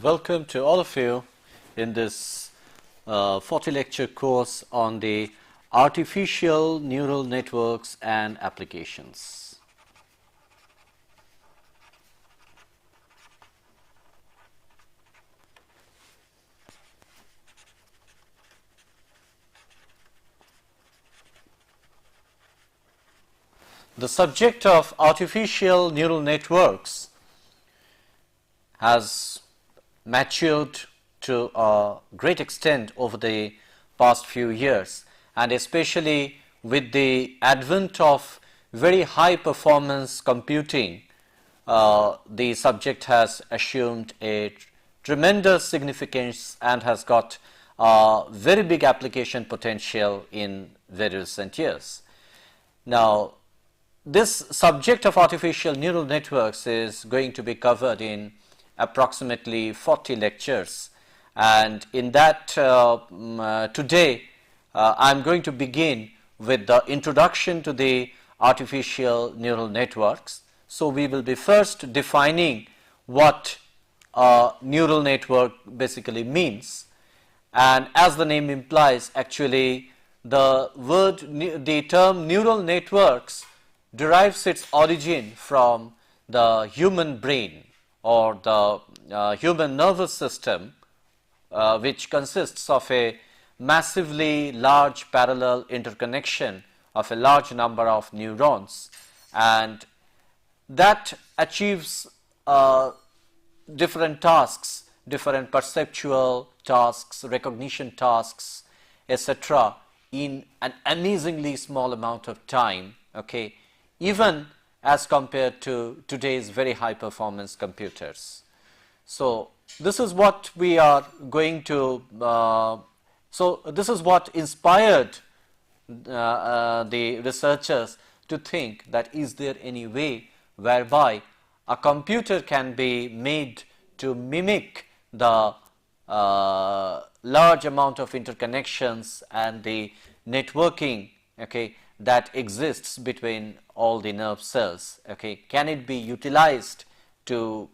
Welcome to all of you in this 40 lecture course on the artificial neural networks and applications. The subject of artificial neural networks has matured to a great extent over the past few years, and especially with the advent of very high performance computing, the subject has assumed a tremendous significance and has got a very big application potential in very recent years. Now, this subject of artificial neural networks is going to be covered in approximately 40 lectures, and in that today I am going to begin with the introduction to the artificial neural networks. So, we will be first defining what a neural network basically means, and as the name implies, actually the term neural networks derives its origin from the human brain or the human nervous system, which consists of a massively large parallel interconnection of a large number of neurons, and that achieves different tasks, different perceptual tasks, recognition tasks, etc., in an amazingly small amount of time, okay, even as compared to today's very high performance computers. So, this is what we are going to, so this is what inspired the researchers to think that is there any way whereby a computer can be made to mimic the large amount of interconnections and the networking, okay, that exists between all the nerve cells. Okay, can it be utilized to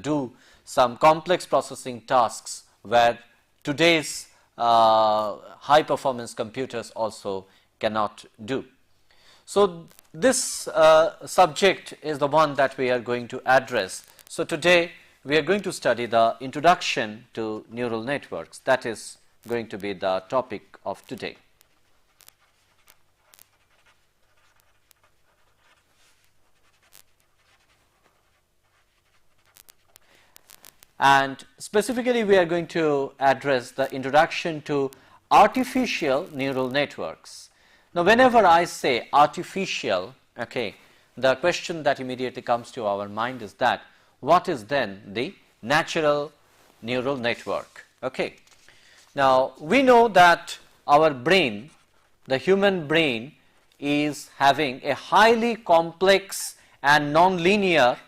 do some complex processing tasks where today's high performance computers also cannot do. So, this subject is the one that we are going to address. So, today we are going to study the introduction to neural networks. That is going to be the topic of today. And specifically we are going to address the introduction to artificial neural networks. Now, whenever I say artificial, okay, the question that immediately comes to our mind is that what is then the natural neural network? Okay. Now, we know that our brain, the human brain, is having a highly complex and nonlinear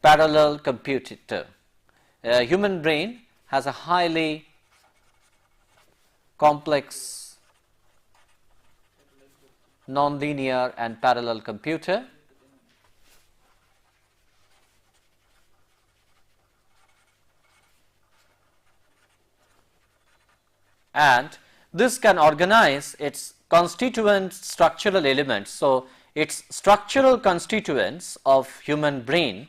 parallel computer. Human brain has a highly complex, nonlinear and parallel computer, and this can organize its constituent structural elements. So, its structural constituents of human brain,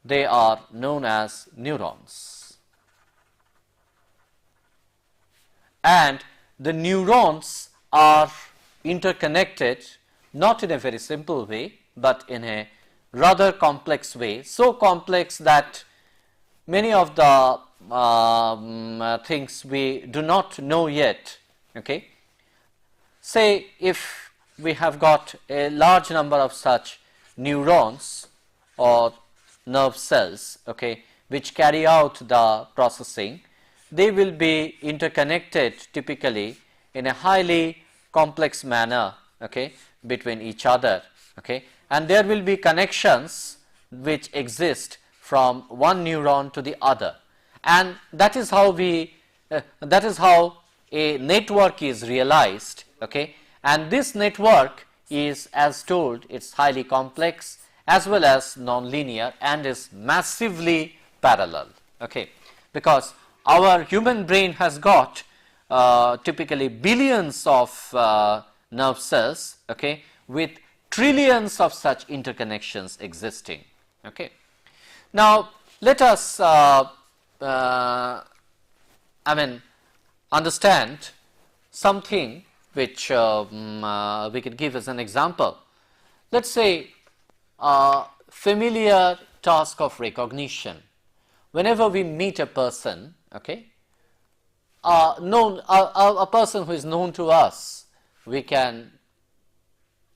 they are known as neurons, and the neurons are interconnected not in a very simple way, but in a rather complex way, so complex that many of the things we do not know yet. Okay. Say if we have got a large number of such neurons or nerve cells, okay, which carry out the processing, they will be interconnected typically in a highly complex manner, okay, between each other, okay, and there will be connections which exist from one neuron to the other, and that is how a network is realized, okay, and this network is, as told, it's highly complex as well as nonlinear and is massively parallel, okay, because our human brain has got typically billions of nerve cells, okay, with trillions of such interconnections existing. Okay. Now, let us understand something which we could give as an example. Let us say a familiar task of recognition. Whenever we meet a person, okay, a person who is known to us, we can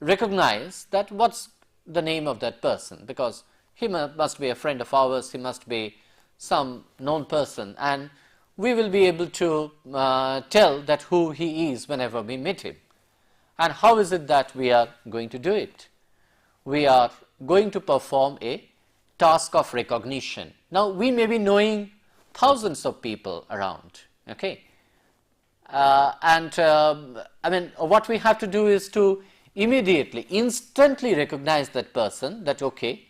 recognize that what's the name of that person, because he must be a friend of ours, he must be some known person, and we will be able to tell that who he is whenever we meet him. And how is it that we are going to do it? We are going to perform a task of recognition. Now, we may be knowing thousands of people around, okay, what we have to do is to immediately, instantly recognize that person, that okay,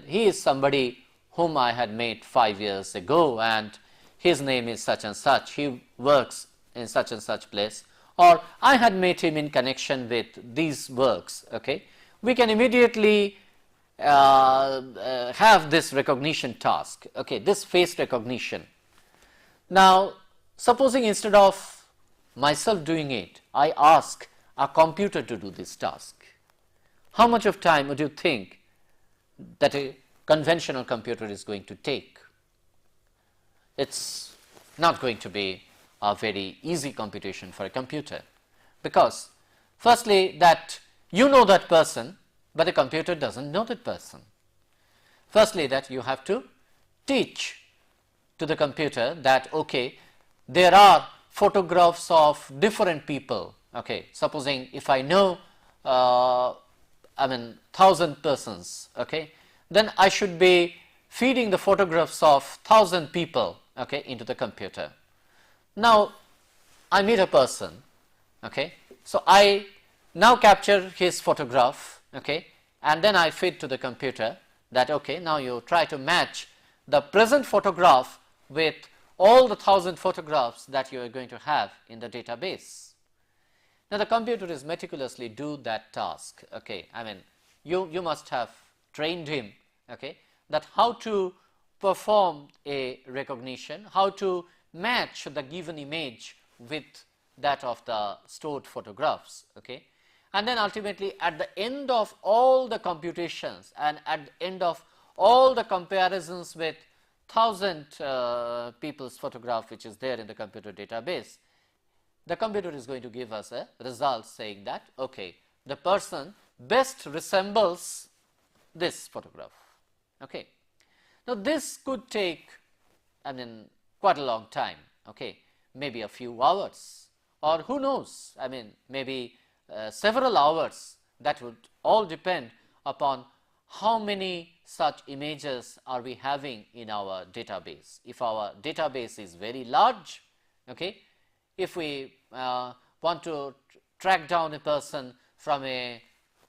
he is somebody whom I had met 5 years ago, and his name is such and such, he works in such and such place, or I had met him in connection with these works, okay. We can immediately have this recognition task, okay, this face recognition. Now, supposing instead of myself doing it, I ask a computer to do this task, how much of time would you think that a conventional computer is going to take? It's not going to be a very easy computation for a computer, because firstly that you know that person, but the computer doesn't know that person. Firstly, that you have to teach to the computer that okay, there are photographs of different people, okay. Supposing if I know 1,000 persons, okay, then I should be feeding the photographs of 1,000 people, okay, into the computer. Now, I meet a person, okay, so I now capture his photograph, okay, and then I feed to the computer that okay, now you try to match the present photograph with all the 1,000 photographs that you are going to have in the database. Now, the computer is meticulously do that task, okay. You must have trained him, okay, that how to perform a recognition, how to match the given image with that of the stored photographs, okay. And then ultimately at the end of all the computations and at the end of all the comparisons with 1,000 people's photograph which is there in the computer database, the computer is going to give us a result saying that okay, the person best resembles this photograph, okay. Now, this could take quite a long time, okay, maybe a few hours, or who knows, maybe several hours. That would all depend upon how many such images are we having in our database. If our database is very large, okay, if we want to track down a person from a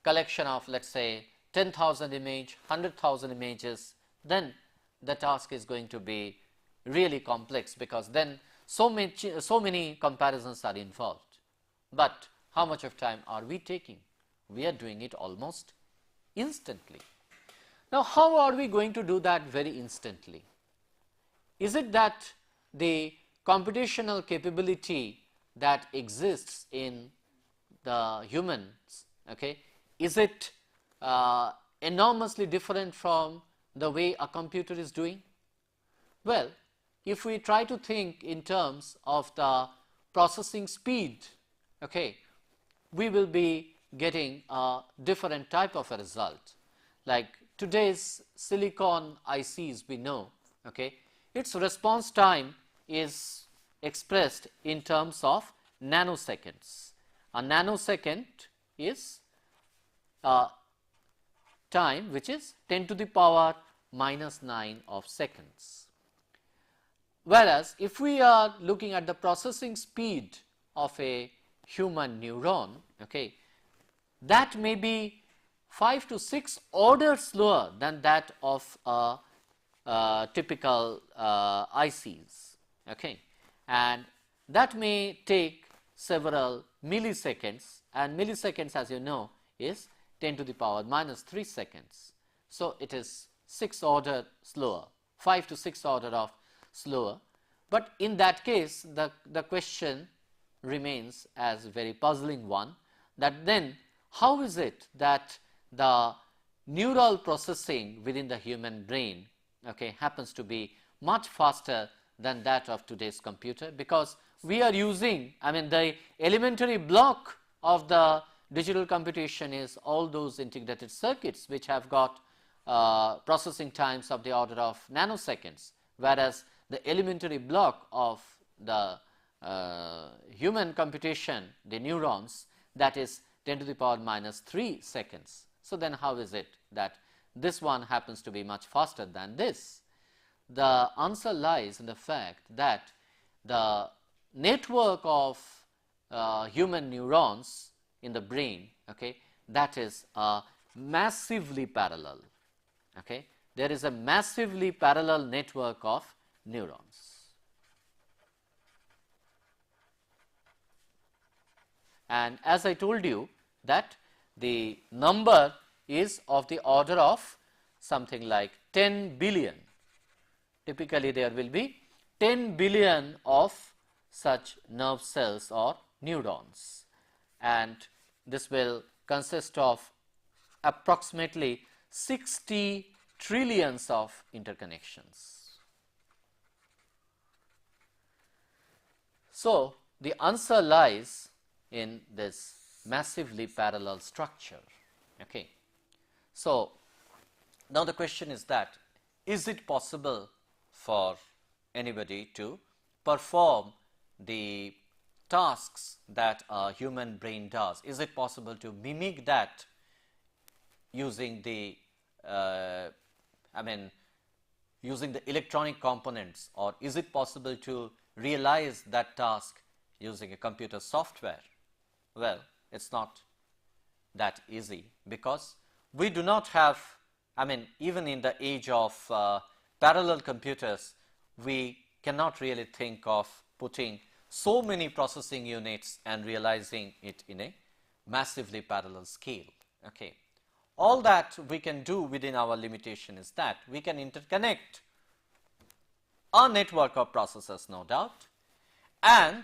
collection of, let us say, 10,000 images, 100,000 images, then the task is going to be really complex, because then so many comparisons are involved. But how much of time are we taking? We are doing it almost instantly. Now, how are we going to do that very instantly? Is it that the computational capability that exists in the humans, okay, is it enormously different from the way a computer is doing? Well, if we try to think in terms of the processing speed, okay, we will be getting a different type of a result. Like today's silicon ICs, we know, okay, its response time is expressed in terms of nanoseconds. A nanosecond is time which is 10 to the power minus 9 of seconds. Whereas, if we are looking at the processing speed of a human neuron, okay, that may be 5 to 6 orders slower than that of typical ICs, okay, and that may take several milliseconds, and milliseconds, as you know, is 10 to the power minus 3 seconds. So, it is 6 order slower, 5 to 6 order of slower, but in that case the question remains as very puzzling one, that then how is it that the neural processing within the human brain, okay, happens to be much faster than that of today's computer, because we are using, I mean, the elementary block of the digital computation is all those integrated circuits which have got processing times of the order of nanoseconds, whereas the elementary block of the human computation, the neurons, that is 10 to the power minus 3 seconds. So, then how is it that this one happens to be much faster than this? The answer lies in the fact that the network of human neurons in the brain, okay, that is massively parallel. Okay. There is a massively parallel network of neurons. And as I told you that the number is of the order of something like 10 billion. Typically, there will be 10 billion of such nerve cells or neurons, and this will consist of approximately 60 trillions of interconnections. So, the answer lies in this massively parallel structure. Okay. So, now the question is that, is it possible for anybody to perform the tasks that a human brain does? Is it possible to mimic that using the using the electronic components, or is it possible to realize that task using a computer software? Well, it is not that easy, because we do not have, I mean, even in the age of parallel computers, we cannot really think of putting so many processing units and realizing it in a massively parallel scale. Okay. All that we can do within our limitation is that we can interconnect a network of processors, no doubt, and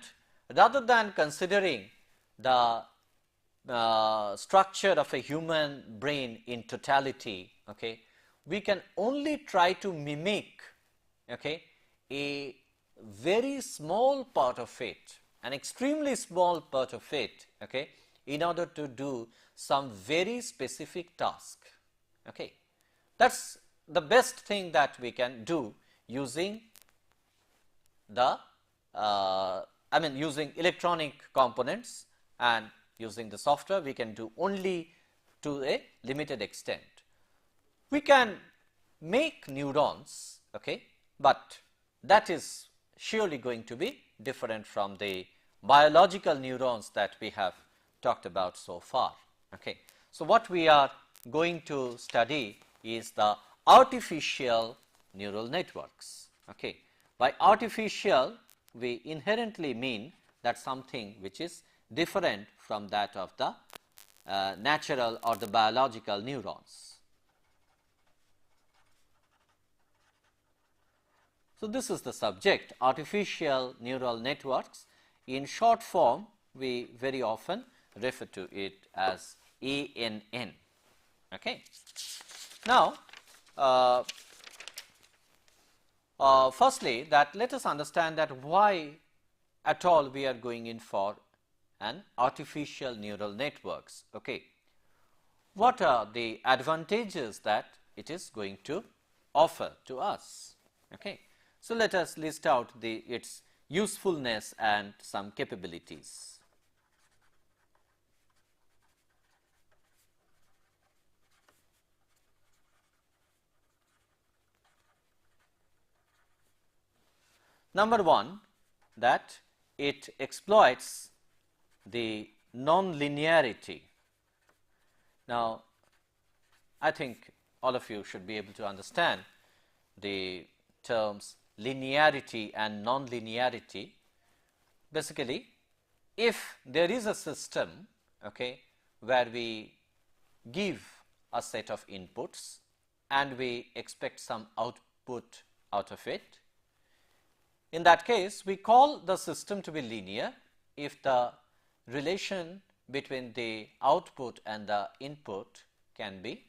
rather than considering the structure of a human brain in totality, okay, we can only try to mimic, okay, a very small part of it, an extremely small part of it, okay, in order to do some very specific task. Okay. That is the best thing that we can do using the using electronic components, and using the software we can do only to a limited extent. We can make neurons, okay, but that is surely going to be different from the biological neurons that we have talked about so far. Okay. So, what we are going to study is the artificial neural networks. Okay. By artificial, we inherently mean that something which is different from that of the natural or the biological neurons. So, this is the subject, artificial neural networks. In short form, we very often refer to it as ANN. Okay. Now, firstly, that let us understand that why at all we are going in for an artificial neural networks. Okay. What are the advantages that it is going to offer to us? Okay. So, let us list out its usefulness and some capabilities. Number one, that it exploits the nonlinearity. Now, I think all of you should be able to understand the terms linearity and non-linearity. Basically, if there is a system, okay, where we give a set of inputs and we expect some output out of it, in that case we call the system to be linear if the relation between the output and the input can be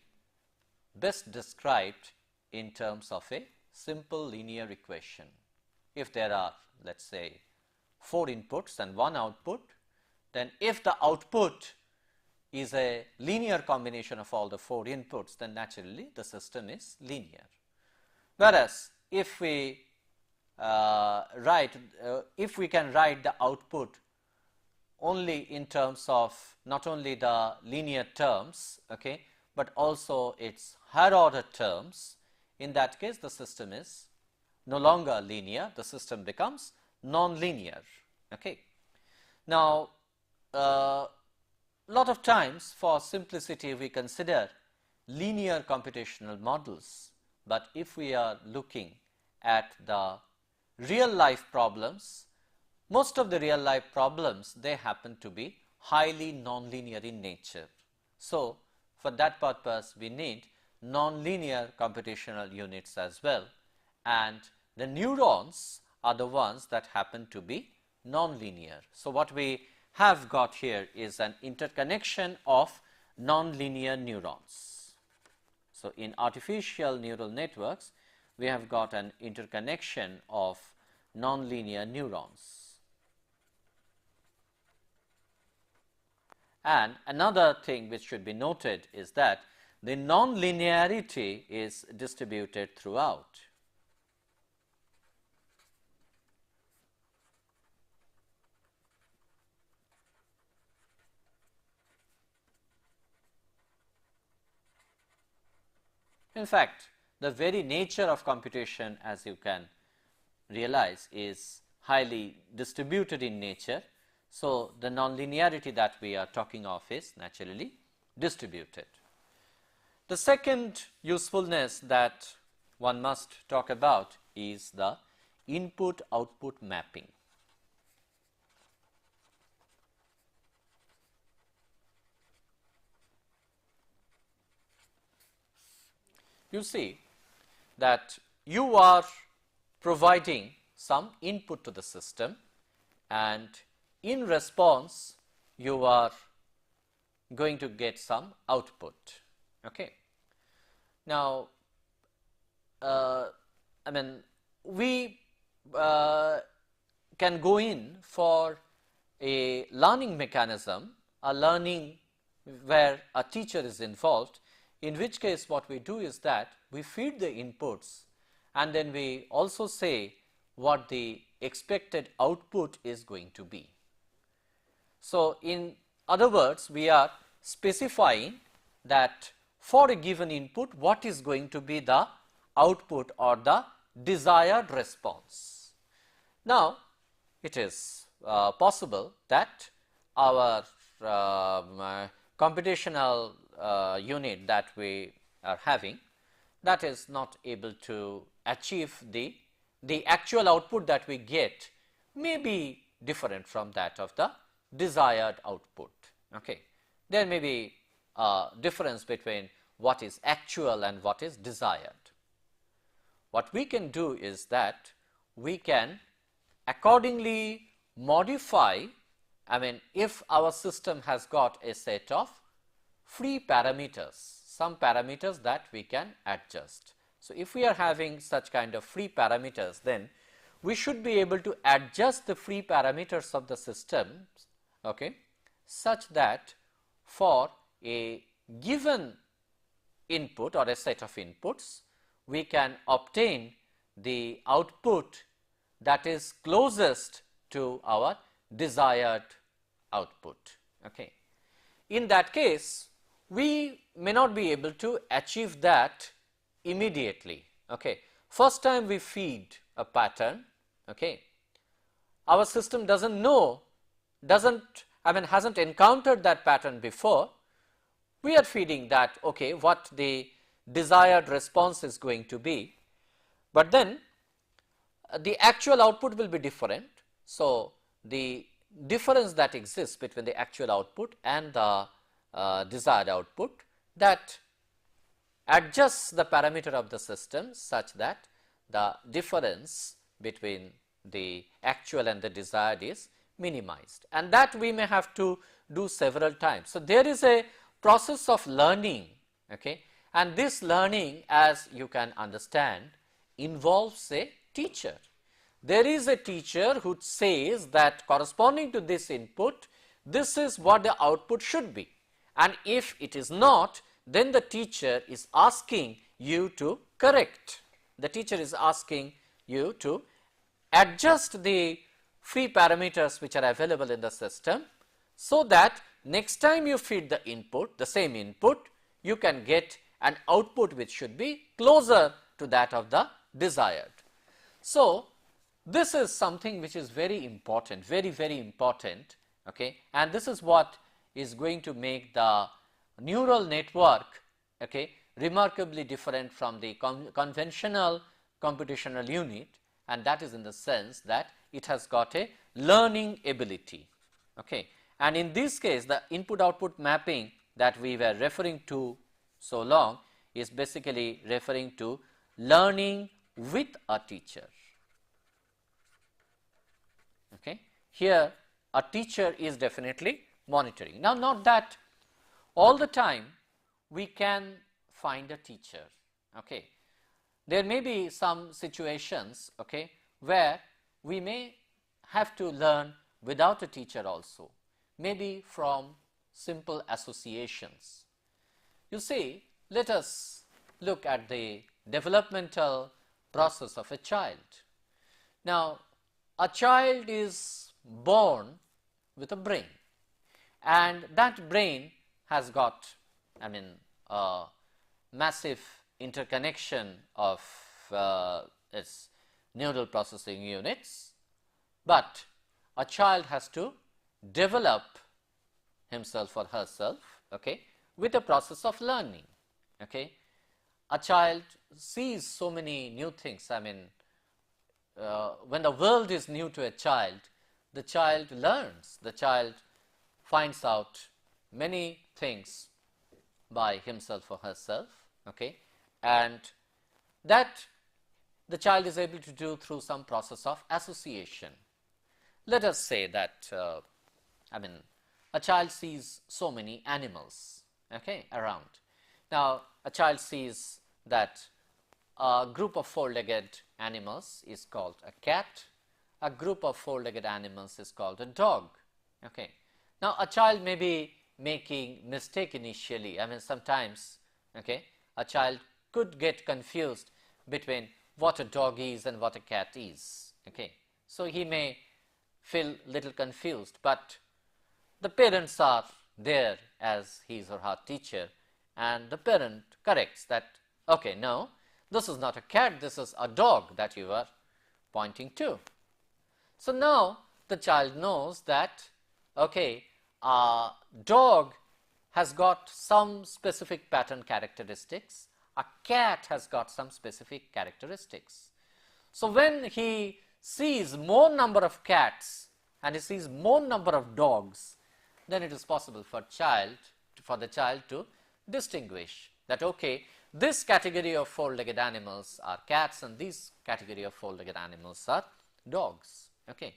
best described in terms of a simple linear equation. If there are, let us say, 4 inputs and 1 output, then if the output is a linear combination of all the 4 inputs, then naturally the system is linear. Whereas if we if we can write the output only in terms of not only the linear terms, okay, but also its higher order terms, in that case the system is no longer linear, the system becomes non-linear. Okay. Now, lot of times for simplicity we consider linear computational models, but if we are looking at the real life problems, most of the real life problems, they happen to be highly nonlinear in nature. So, for that purpose we need nonlinear computational units as well, and the neurons are the ones that happen to be nonlinear. So, what we have got here is an interconnection of nonlinear neurons. So, in artificial neural networks we have got an interconnection of nonlinear neurons. And another thing which should be noted is that the nonlinearity is distributed throughout. In fact, the very nature of computation, as you can realize, is highly distributed in nature. So, the nonlinearity that we are talking of is naturally distributed. The second usefulness that one must talk about is the input-output mapping. You see that you are providing some input to the system, and in response you are going to get some output. Okay. Now, I mean, we can go in for a learning mechanism, a learning where a teacher is involved, in which case what we do is that we feed the inputs and then we also say what the expected output is going to be. So, in other words, we are specifying that for a given input what is going to be the output or the desired response. Now, it is possible that our computational unit that we are having, that is not able to achieve the actual output that we get may be different from that of the desired output. Okay. There may be a difference between what is actual and what is desired. What we can do is that we can accordingly modify, I mean, if our system has got a set of free parameters, some parameters that we can adjust. So, if we are having such kind of free parameters, then we should be able to adjust the free parameters of the system, okay, such that for a given input or a set of inputs, we can obtain the output that is closest to our desired output. Okay. In that case, we may not be able to achieve that immediately. Okay. First time we feed a pattern, okay, our system doesn't know, hasn't encountered that pattern before. we are feeding that okay, what the desired response is going to be, but then the actual output will be different. So, the difference that exists between the actual output and the desired output, that adjusts the parameter of the system such that the difference between the actual and the desired is minimized, and that we may have to do several times. So, there is a process of learning, okay, and this learning, as you can understand, involves a teacher. There is a teacher who says that corresponding to this input, this is what the output should be, and if it is not, then the teacher is asking you to correct. The teacher is asking you to adjust the free parameters which are available in the system, so that next time you feed the input, the same input, you can get an output which should be closer to that of the desired. So, this is something which is very important, very important, okay, and this is what is going to make the neural network, okay, remarkably different from the conventional computational unit, and that is in the sense that it has got a learning ability, okay. And in this case, the input output mapping that we were referring to so long is basically referring to learning with a teacher, okay. Here a teacher is definitely monitoring. Now, not that all the time we can find a teacher, okay. There may be some situations, okay, where we may have to learn without a teacher also, maybe from simple associations. You see, let us look at the developmental process of a child. Now, a child is born with a brain, and that brain has got, I mean, a massive interconnection of its neural processing units, but a child has to develop himself or herself, okay, with a process of learning, okay. A child sees so many new things. I mean, when the world is new to a child, the child learns, the child finds out many things by himself or herself, okay, and that the child is able to do through some process of association. Let us say that, I mean, a child sees so many animals, okay, around. Now, a child sees that a group of four-legged animals is called a cat, a group of four-legged animals is called a dog, okay. Now, a child may be making mistake initially. I mean, sometimes, okay, a child could get confused between what a dog is and what a cat is, okay. So, he may feel little confused, but the parents are there as his or her teacher, and the parent corrects that, okay, no, this is not a cat, this is a dog that you are pointing to. So, now the child knows that, okay, a dog has got some specific pattern characteristics, a cat has got some specific characteristics. So, when he sees more number of cats and he sees more number of dogs, then it is possible for the child to distinguish that, okay, this category of four-legged animals are cats and this category of four-legged animals are dogs, okay.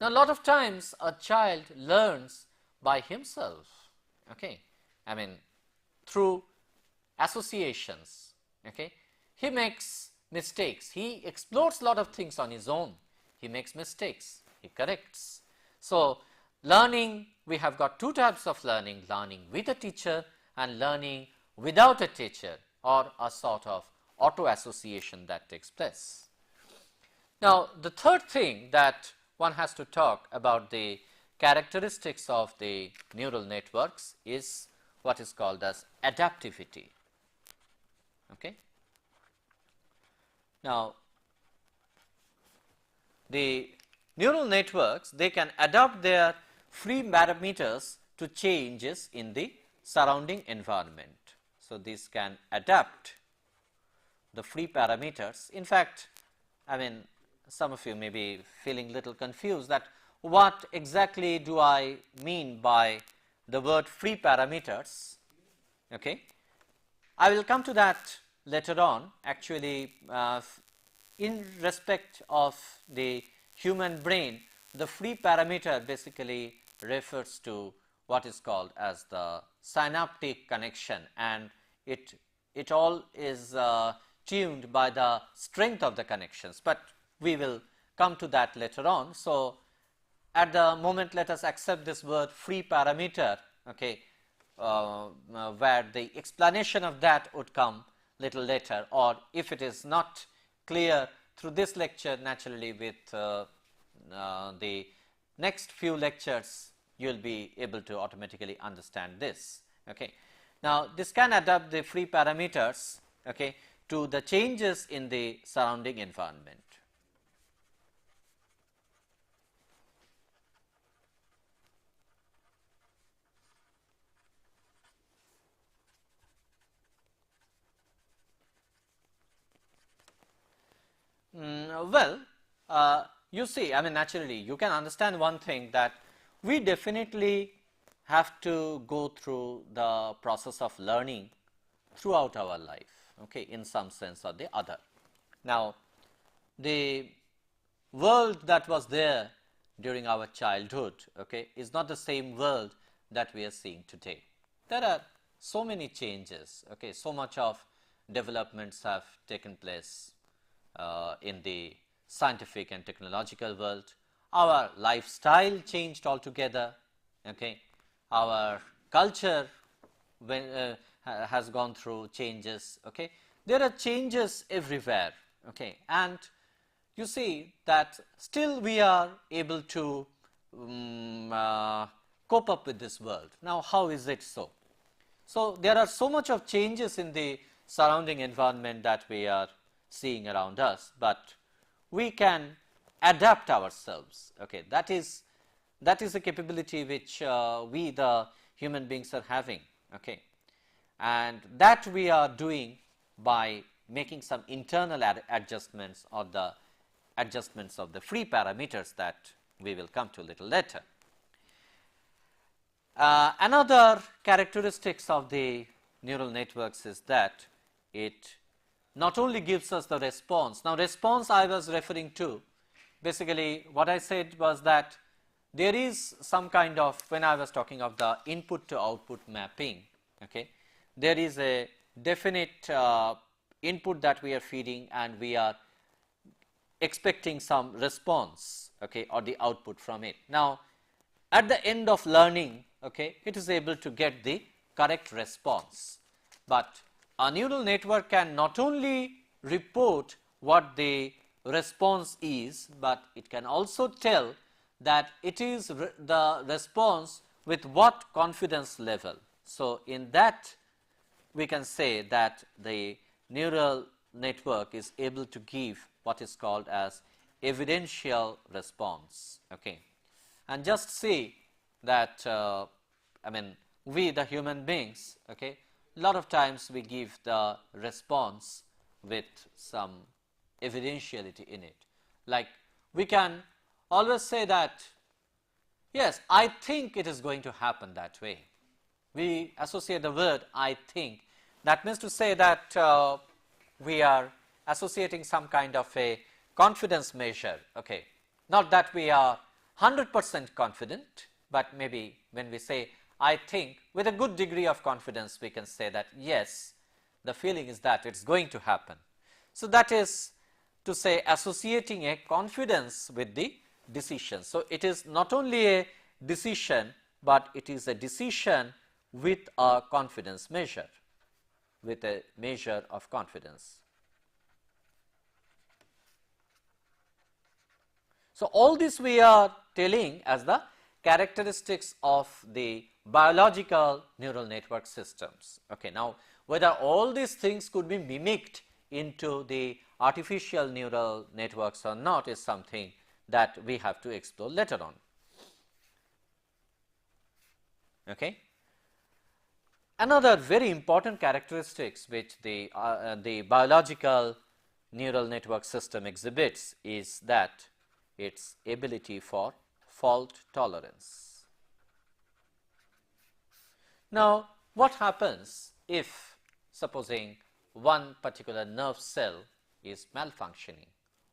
Now, a lot of times a child learns by himself, okay, I mean, through associations, okay. He makes mistakes, he explores a lot of things on his own, he makes mistakes, he corrects. So, learning, we have got two types of learning, learning with a teacher and learning without a teacher, or a sort of auto association that takes place. Now, the third thing that one has to talk about the characteristics of the neural networks is what is called as adaptivity, okay. Now, the neural networks, they can adapt their free parameters to changes in the surrounding environment. So, these can adapt the free parameters. In fact, I mean some of you may be feeling little confused that what exactly do I mean by the word free parameters. Okay. I will come to that later on. Actually, in respect of the human brain, the free parameter basically refers to what is called as the synaptic connection, and it all is tuned by the strength of the connections, but we will come to that later on. So, at the moment let us accept this word free parameter, okay, where the explanation of that would come little later, or if it is not clear through this lecture, naturally with the next few lectures you will be able to automatically understand this. Okay. Now, this can adapt the free parameters, okay, to the changes in the surrounding environment. Well, you see, I mean naturally you can understand one thing, that we definitely have to go through the process of learning throughout our life, okay, in some sense or the other. Now, the world that was there during our childhood, okay, is not the same world that we are seeing today. There are so many changes, okay, so much of developments have taken place in the scientific and technological world. Our lifestyle changed altogether, okay. Our culture has gone through changes, okay. There are changes everywhere, okay, and you see that still we are able to cope up with this world. Now, how is it so? So, there are so much of changes in the surrounding environment that we are seeing around us, but we can adapt ourselves. Okay, that is a capability which we the human beings are having. Okay, and that we are doing by making some internal adjustments, or the adjustments of the free parameters that we will come to a little later. Another characteristics of the neural networks is that it not only gives us the response. Now, response I was referring to, basically what I said was that there is some kind of, when I was talking of the input to output mapping, okay, there is a definite input that we are feeding and we are expecting some response, okay, or the output from it. Now, at the end of learning, okay, it is able to get the correct response, but a neural network can not only report what the response is, but it can also tell that it is the response with what confidence level. So, in that we can say that the neural network is able to give what is called as evidential response. Okay. And just see that I mean we the human beings, okay, lot of times we give the response with some evidentiality in it. Like we can always say that yes, I think it is going to happen that way. We associate the word I think. That means to say that we are associating some kind of a confidence measure. Okay. Not that we are 100% confident, but maybe when we say I think, with a good degree of confidence we can say that yes, the feeling is that it is going to happen. So, that is to say associating a confidence with the decision. So, it is not only a decision, but it is a decision with a confidence measure, with a measure of confidence. So, all this we are telling as the characteristics of the biological neural network systems. Okay. Now, whether all these things could be mimicked into the artificial neural networks or not is something that we have to explore later on. Okay. Another very important characteristics which the biological neural network system exhibits is that its ability for fault tolerance. Now, what happens if supposing one particular nerve cell is malfunctioning,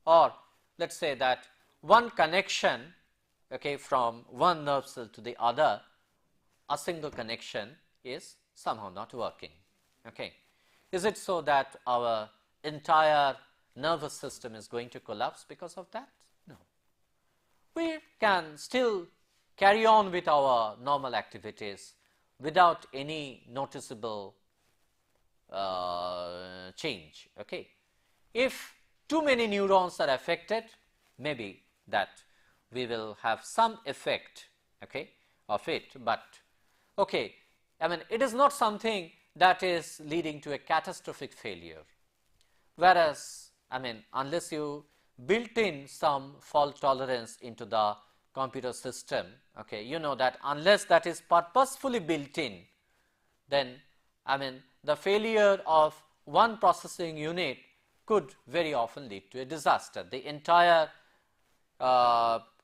or let us say that one connection, okay, from one nerve cell to the other, a single connection is somehow not working. Okay. Is it so that our entire nervous system is going to collapse because of that? No. We can still carry on with our normal activities without any noticeable change. Okay. If too many neurons are affected, maybe that we will have some effect, okay, of it, but okay, I mean, it is not something that is leading to a catastrophic failure. Whereas, I mean, unless you built in some fault tolerance into the computer system, okay, you know that unless that is purposefully built in, then I mean, the failure of one processing unit could very often lead to a disaster. The entire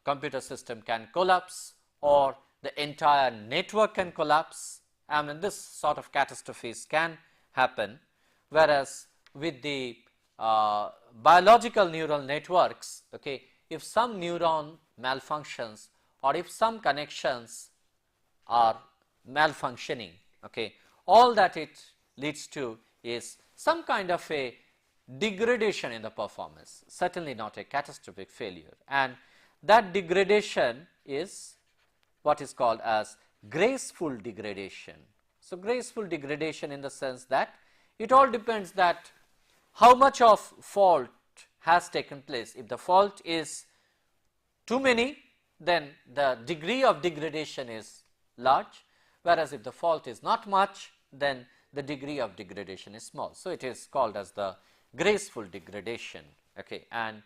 computer system can collapse, or the entire network can collapse. I mean, this sort of catastrophes can happen, whereas with the biological neural networks, okay, if some neuron malfunctions or if some connections are malfunctioning, okay, all that it leads to is some kind of a degradation in the performance, certainly not a catastrophic failure, and that degradation is what is called as graceful degradation. So, graceful degradation in the sense that it all depends that how much of fault has taken place. If the fault is too many, then the degree of degradation is large, whereas if the fault is not much, then the degree of degradation is small. So, it is called as the graceful degradation, okay, and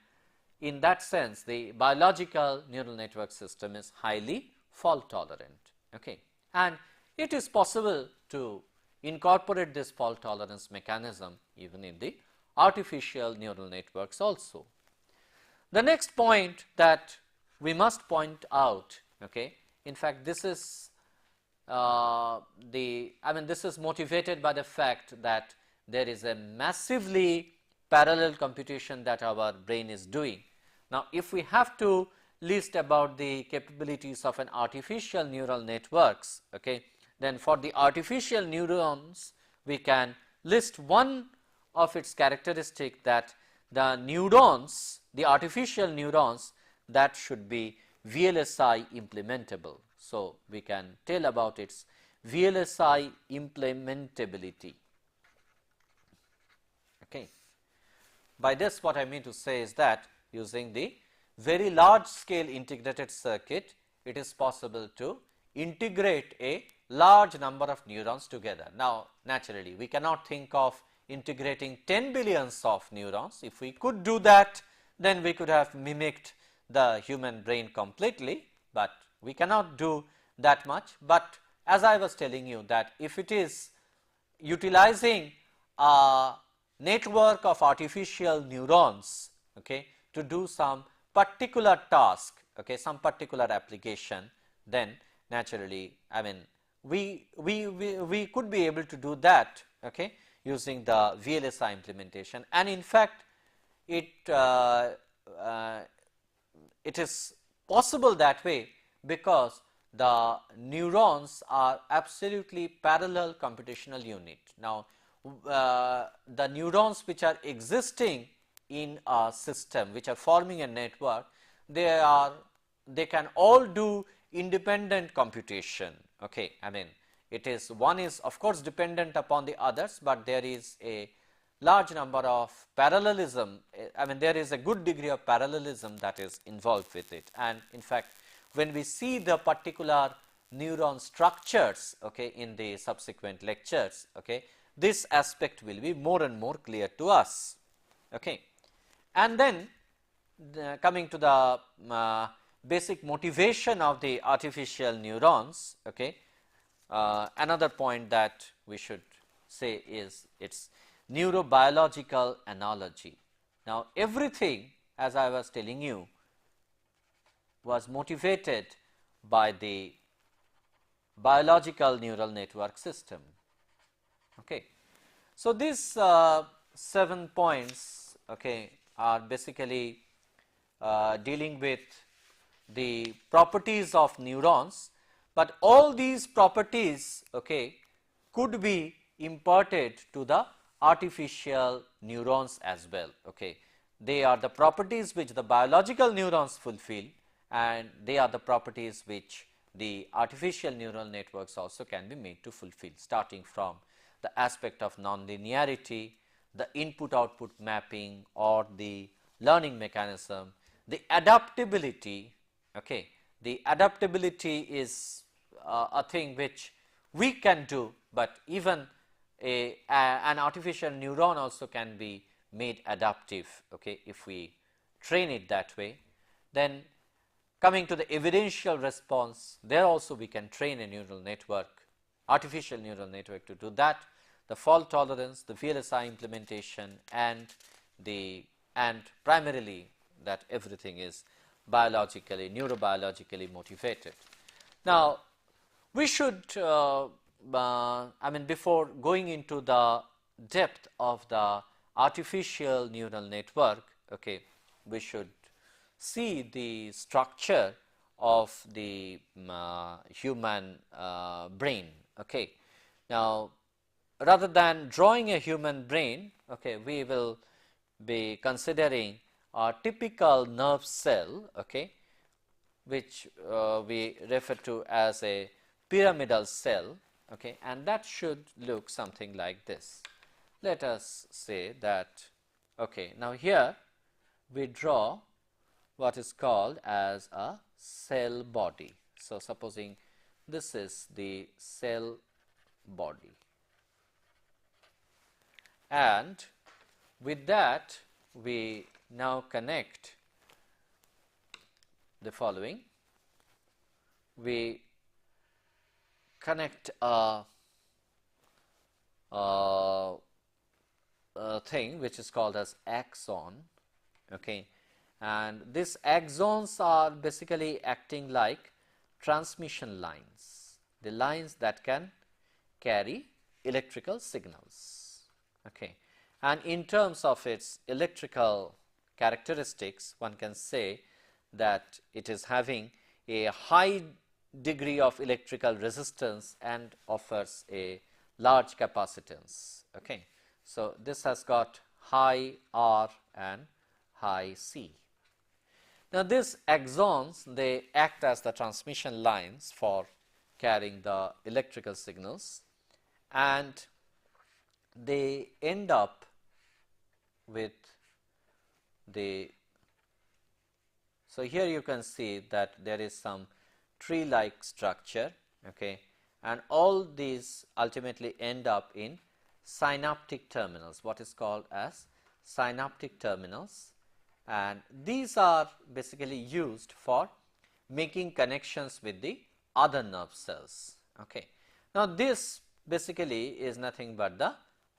in that sense the biological neural network system is highly fault tolerant, okay, and it is possible to incorporate this fault tolerance mechanism even in the artificial neural networks also. The next point that we must point out, okay, in fact this is this is motivated by the fact that there is a massively parallel computation that our brain is doing. Now, if we have to list about the capabilities of an artificial neural networks, okay, then for the artificial neurons we can list one of its characteristic, that the neurons, the artificial neurons, that should be VLSI implementable. So, we can tell about its VLSI implementability. Okay. By this, what I mean to say is that using the very large scale integrated circuit, it is possible to integrate a large number of neurons together. Now, naturally, we cannot think of integrating 10 billions of neurons. If we could do that, then we could have mimicked the human brain completely, but we cannot do that much. But as I was telling you, that if it is utilizing a network of artificial neurons, okay, to do some particular task, okay, some particular application, then naturally, I mean, we could be able to do that, okay, using the VLSI implementation, and in fact it is possible that way because the neurons are absolutely parallel computational unit. Now, the neurons which are existing in a system, which are forming a network, they can all do independent computation, okay. I mean, it is, one is of course dependent upon the others, but there is a large number of parallelism. I mean, there is a good degree of parallelism that is involved with it, and in fact when we see the particular neuron structures, okay, in the subsequent lectures, okay, this aspect will be more and more clear to us, okay. And then coming to the basic motivation of the artificial neurons, okay, another point that we should say is its neurobiological analogy. Now, everything, as I was telling you, was motivated by the biological neural network system. Okay. So, these 7 points, okay, are basically dealing with the properties of neurons, but all these properties, okay, could be imparted to the artificial neurons as well. Okay. They are the properties which the biological neurons fulfill, and they are the properties which the artificial neural networks also can be made to fulfill, starting from the aspect of nonlinearity, the input output mapping or the learning mechanism, the adaptability. Okay. The adaptability is a thing which we can do, but even an artificial neuron also can be made adaptive, okay, if we train it that way. Then coming to the evidential response, there also we can train a neural network, artificial neural network to do that. The fault tolerance, the VLSI implementation, and primarily that everything is biologically, neurobiologically motivated. Now, we should, I mean, before going into the depth of the artificial neural network, okay, we should see the structure of the human brain. Okay. Now, rather than drawing a human brain, okay, we will be considering a typical nerve cell, okay, which we refer to as a pyramidal cell, okay, and that should look something like this. Let us say that, okay, now here we draw what is called as a cell body. So, supposing this is the cell body, and with that we now connect the following. We connect a thing which is called as axon, okay, and these axons are basically acting like transmission lines, the lines that can carry electrical signals, okay. And in terms of its electrical characteristics, one can say that it is having a high degree of electrical resistance and offers a large capacitance, okay. So, this has got high R and high C. Now, these axons, they act as the transmission lines for carrying the electrical signals, and they end up with the, so here you can see that there is some tree like structure, okay, and all these ultimately end up in synaptic terminals, what is called as synaptic terminals, and these are basically used for making connections with the other nerve cells, okay. Now, this basically is nothing but the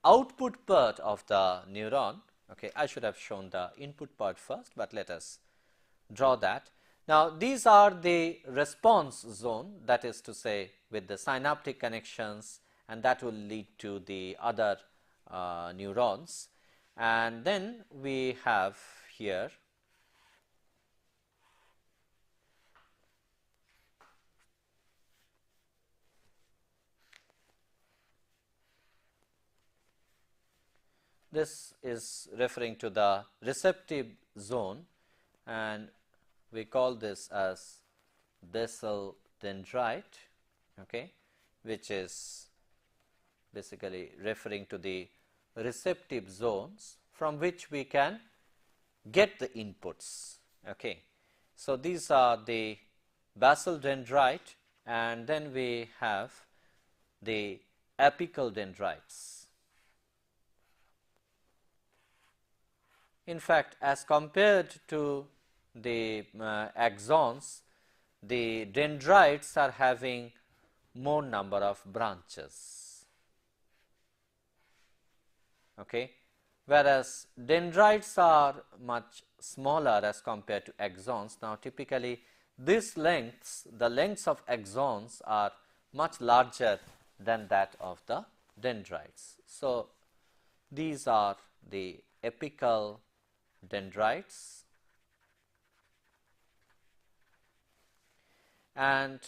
output part of the neuron, okay. I should have shown the input part first, but let us draw that. Now, these are the response zone, that is to say with the synaptic connections, and that will lead to the other neurons, and then we have here this is referring to the receptive zone, and we call this as basal dendrite, okay, which is basically referring to the receptive zones from which we can get the inputs, okay. So, these are the basal dendrite, and then we have the apical dendrites. In fact, as compared to the axons, the dendrites are having more number of branches. Okay. Whereas dendrites are much smaller as compared to axons. Now, typically these lengths, the lengths of axons are much larger than that of the dendrites. So, these are the apical dendrites, and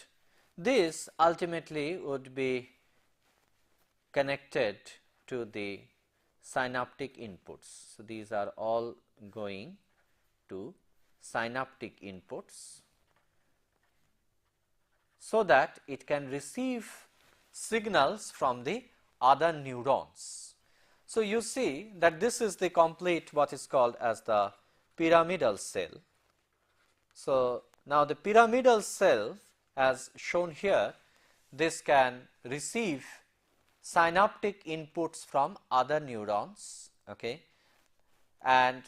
this ultimately would be connected to the synaptic inputs. So, these are all going to synaptic inputs, so that it can receive signals from the other neurons. So, you see that this is the complete what is called as the pyramidal cell. So, now the pyramidal cell as shown here, this can receive synaptic inputs from other neurons, okay, and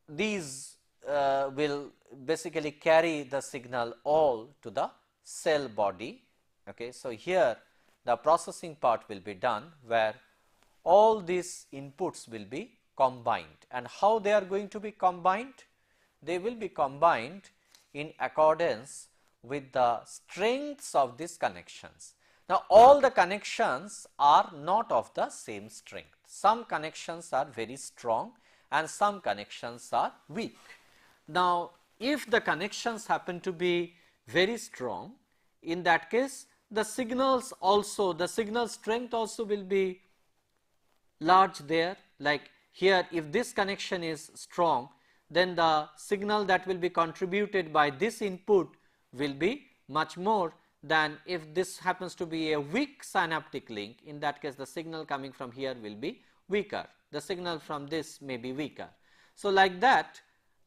these will basically carry the signal all to the cell body. Okay. So, here the processing part will be done, where all these inputs will be combined, and how they are going to be combined? They will be combined in accordance with the strengths of these connections. Now, all the connections are not of the same strength. Some connections are very strong and some connections are weak. Now, if the connections happen to be very strong, in that case the signals also, the signal strength also will be large there. Like here, if this connection is strong, then the signal that will be contributed by this input will be much more than if this happens to be a weak synaptic link. In that case, the signal coming from here will be weaker, the signal from this may be weaker. So, like that,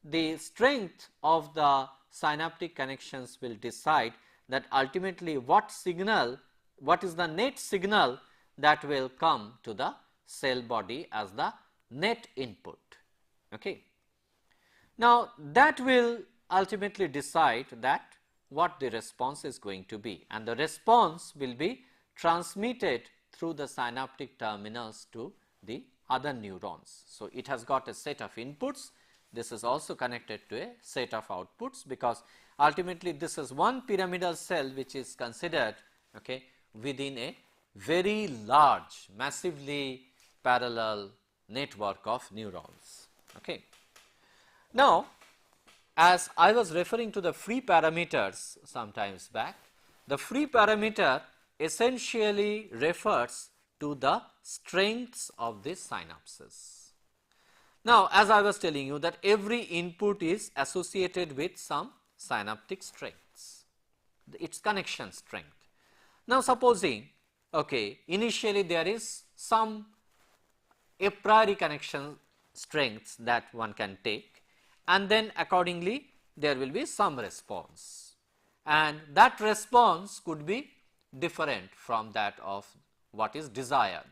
the strength of the synaptic connections will decide that ultimately what signal, what is the net signal that will come to the cell body as the net input. Okay. Now, that will ultimately decide that what the response is going to be, and the response will be transmitted through the synaptic terminals to the other neurons. So, it has got a set of inputs, this is also connected to a set of outputs, because ultimately this is one pyramidal cell which is considered, okay, within a very large, massively parallel network of neurons. Okay. Now, as I was referring to the free parameters sometimes back, the free parameter essentially refers to the strengths of these synapses. Now, as I was telling you that every input is associated with some synaptic strengths, its connection strength. Now, supposing, okay, initially there is some a priori connection strengths that one can take, and then accordingly there will be some response, and that response could be different from that of what is desired.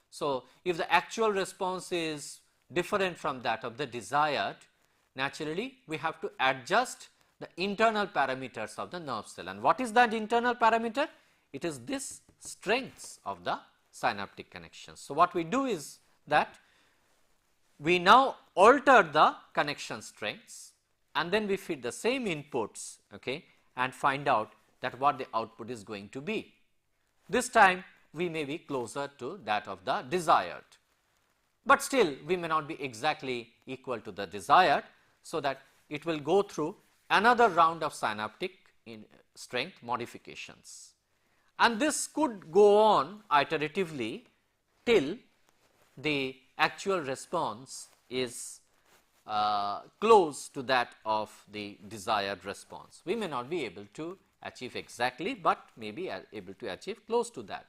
So, if the actual response is different from that of the desired, naturally we have to adjust the internal parameters of the nerve cell. And what is that internal parameter? It is this strengths of the synaptic connections. So, what we do is that we now alter the connection strengths, and then we feed the same inputs, okay, and find out that what the output is going to be. This time we may be closer to that of the desired, but still we may not be exactly equal to the desired, so that it will go through another round of synaptic strength modifications, and this could go on iteratively till the actual response is close to that of the desired response. We may not be able to achieve exactly, but may be able to achieve close to that.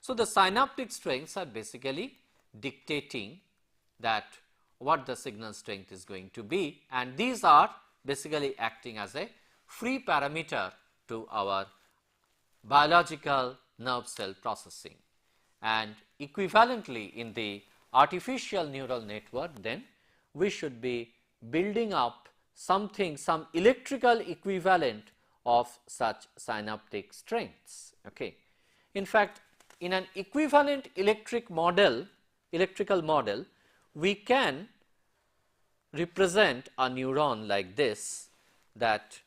So, the synaptic strengths are basically dictating that what the signal strength is going to be, and these are basically acting as a free parameter to our biological nerve cell processing. And equivalently in the artificial neural network, then we should be building up something, some electrical equivalent of such synaptic strengths. Okay. In fact, in an equivalent electrical model, we can represent a neuron like this, that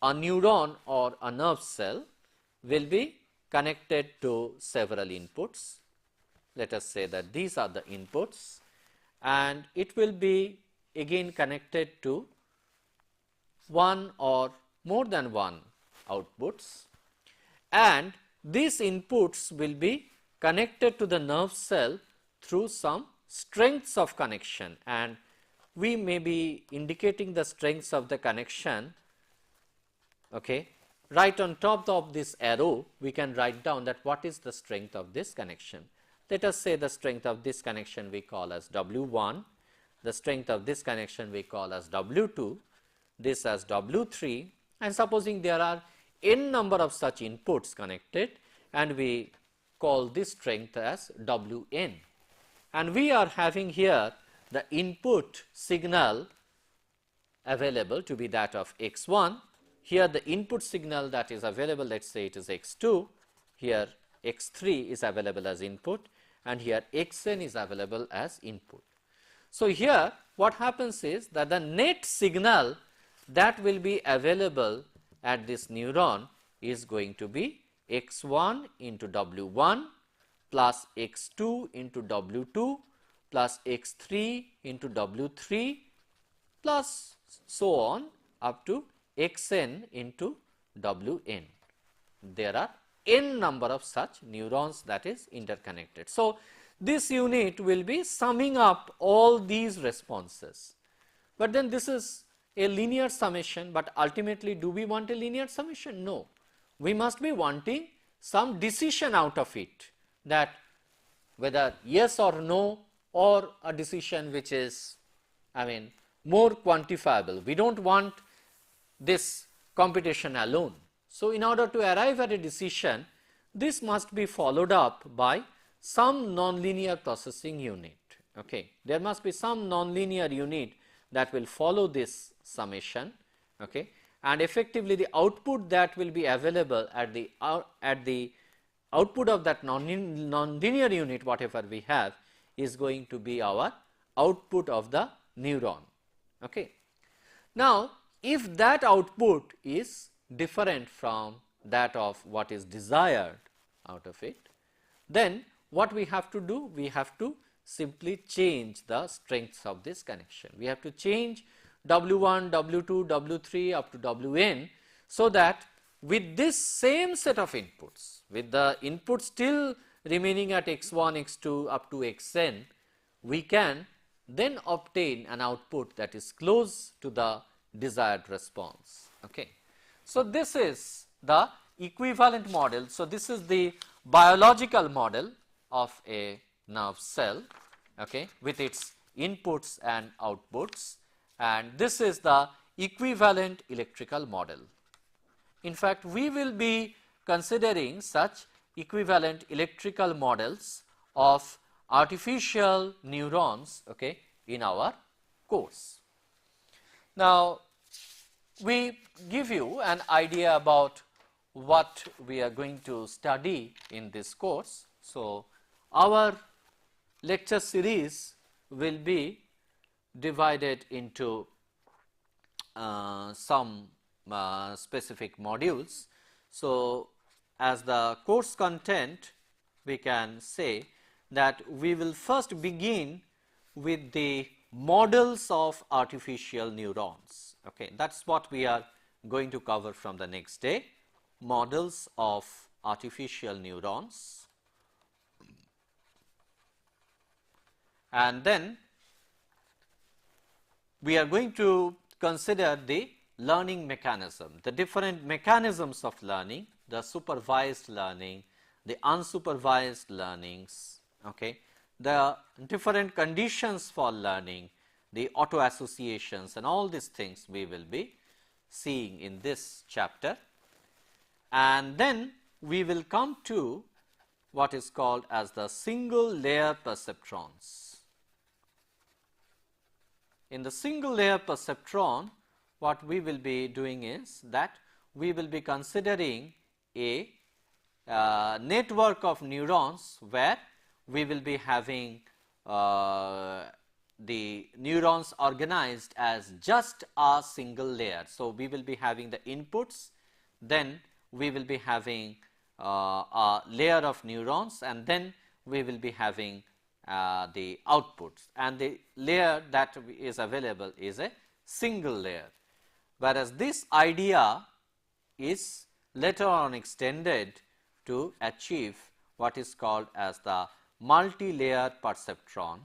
a neuron or a nerve cell will be connected to several inputs. Let us say that these are the inputs, and it will be again connected to one or more than one outputs, and these inputs will be connected to the nerve cell through some strengths of connection, and we may be indicating the strengths of the connection. Okay. Right on top of this arrow, we can write down that what is the strength of this connection. Let us say the strength of this connection we call as W1, the strength of this connection we call as W2, this as W3, and supposing there are n number of such inputs connected, and we call this strength as Wn. And we are having here the input signal available to be that of x1. Here the input signal that is available, let us say it is x2, here x3 is available as input, and here xn is available as input. So, here what happens is that the net signal that will be available at this neuron is going to be x1 into W1 plus x2 into W2 plus x3 into W3 plus so on up to xn into Wn. There are n number of such neurons that is interconnected. So, this unit will be summing up all these responses, but then this is a linear summation, but ultimately do we want a linear summation? No, we must be wanting some decision out of it, that whether yes or no, or a decision which is, more quantifiable. We do not want this computation alone. So, in order to arrive at a decision, this must be followed up by some nonlinear processing unit. Okay. There must be some nonlinear unit that will follow this summation, okay, and effectively the output that will be available at the output of that nonlinear unit, whatever we have, is going to be our output of the neuron. Okay. Now, if that output is different from that of what is desired out of it, then what we have to do? We have to simply change the strengths of this connection. We have to change W1, W2, W3 up to Wn, so that with this same set of inputs, with the input still remaining at x1, x2 up to xn, we can then obtain an output that is close to the desired response. Okay. So, this is the equivalent model. So, this is the biological model of a nerve cell, okay, with its inputs and outputs, and this is the equivalent electrical model. In fact, we will be considering such equivalent electrical models of artificial neurons, okay, in our course. Now, we give you an idea about what we are going to study in this course. So, our lecture series will be divided into some specific modules. So, as the course content, we can say that we will first begin with the models of artificial neurons. Okay, that is what we are going to cover from the next day, models of artificial neurons. And then we are going to consider the learning mechanism, the different mechanisms of learning, the supervised learning, the unsupervised learnings, okay, the different conditions for learning, the auto associations, and all these things we will be seeing in this chapter. And then we will come to what is called as the single layer perceptrons. In the single layer perceptron, what we will be doing is that we will be considering a network of neurons where we will be having the neurons organized as just a single layer. So, we will be having the inputs, then we will be having a layer of neurons, and then we will be having the outputs, and the layer that is available is a single layer. Whereas, this idea is later on extended to achieve what is called as the multi-layer perceptron,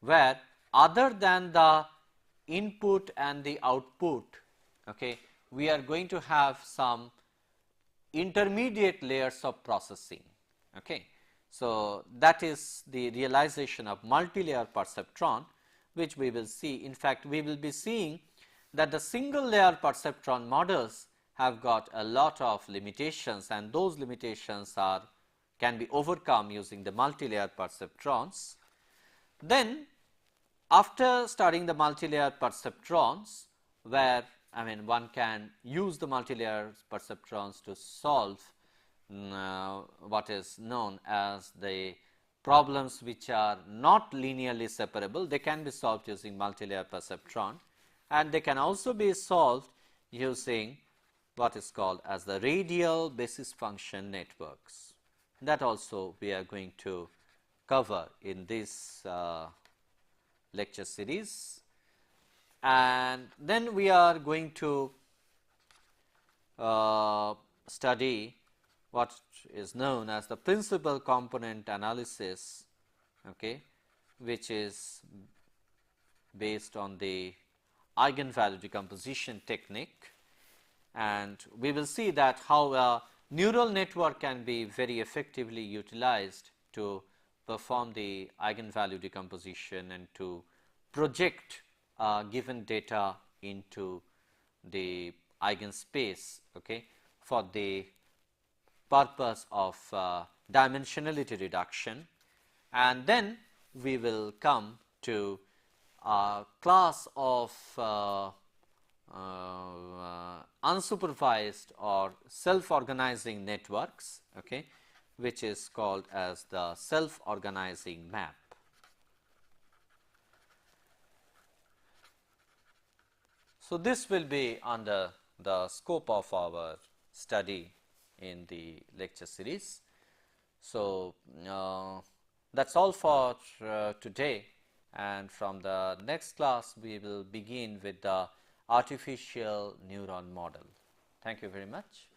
where other than the input and the output, okay, we are going to have some intermediate layers of processing. Okay. So, that is the realization of multi-layer perceptron, which we will see. In fact, we will be seeing that the single layer perceptron models have got a lot of limitations, and those limitations can be overcome using the multi-layer perceptrons. Then after studying the multi-layer perceptrons, where one can use the multi-layer perceptrons to solve what is known as the problems which are not linearly separable. They can be solved using multi-layer perceptron, and they can also be solved using what is called as the radial basis function networks. That also we are going to cover in this lecture series. And then we are going to study what is known as the principal component analysis, okay, which is based on the eigenvalue decomposition technique, and we will see that how a neural network can be very effectively utilized to perform the eigenvalue decomposition and to project given data into the eigenspace, okay, for the purpose of dimensionality reduction. And then we will come to a class of unsupervised or self-organizing networks, okay, which is called as the self-organizing map. So, this will be under the scope of our study in the lecture series. So, that is all for today, and from the next class we will begin with the artificial neuron model. Thank you very much.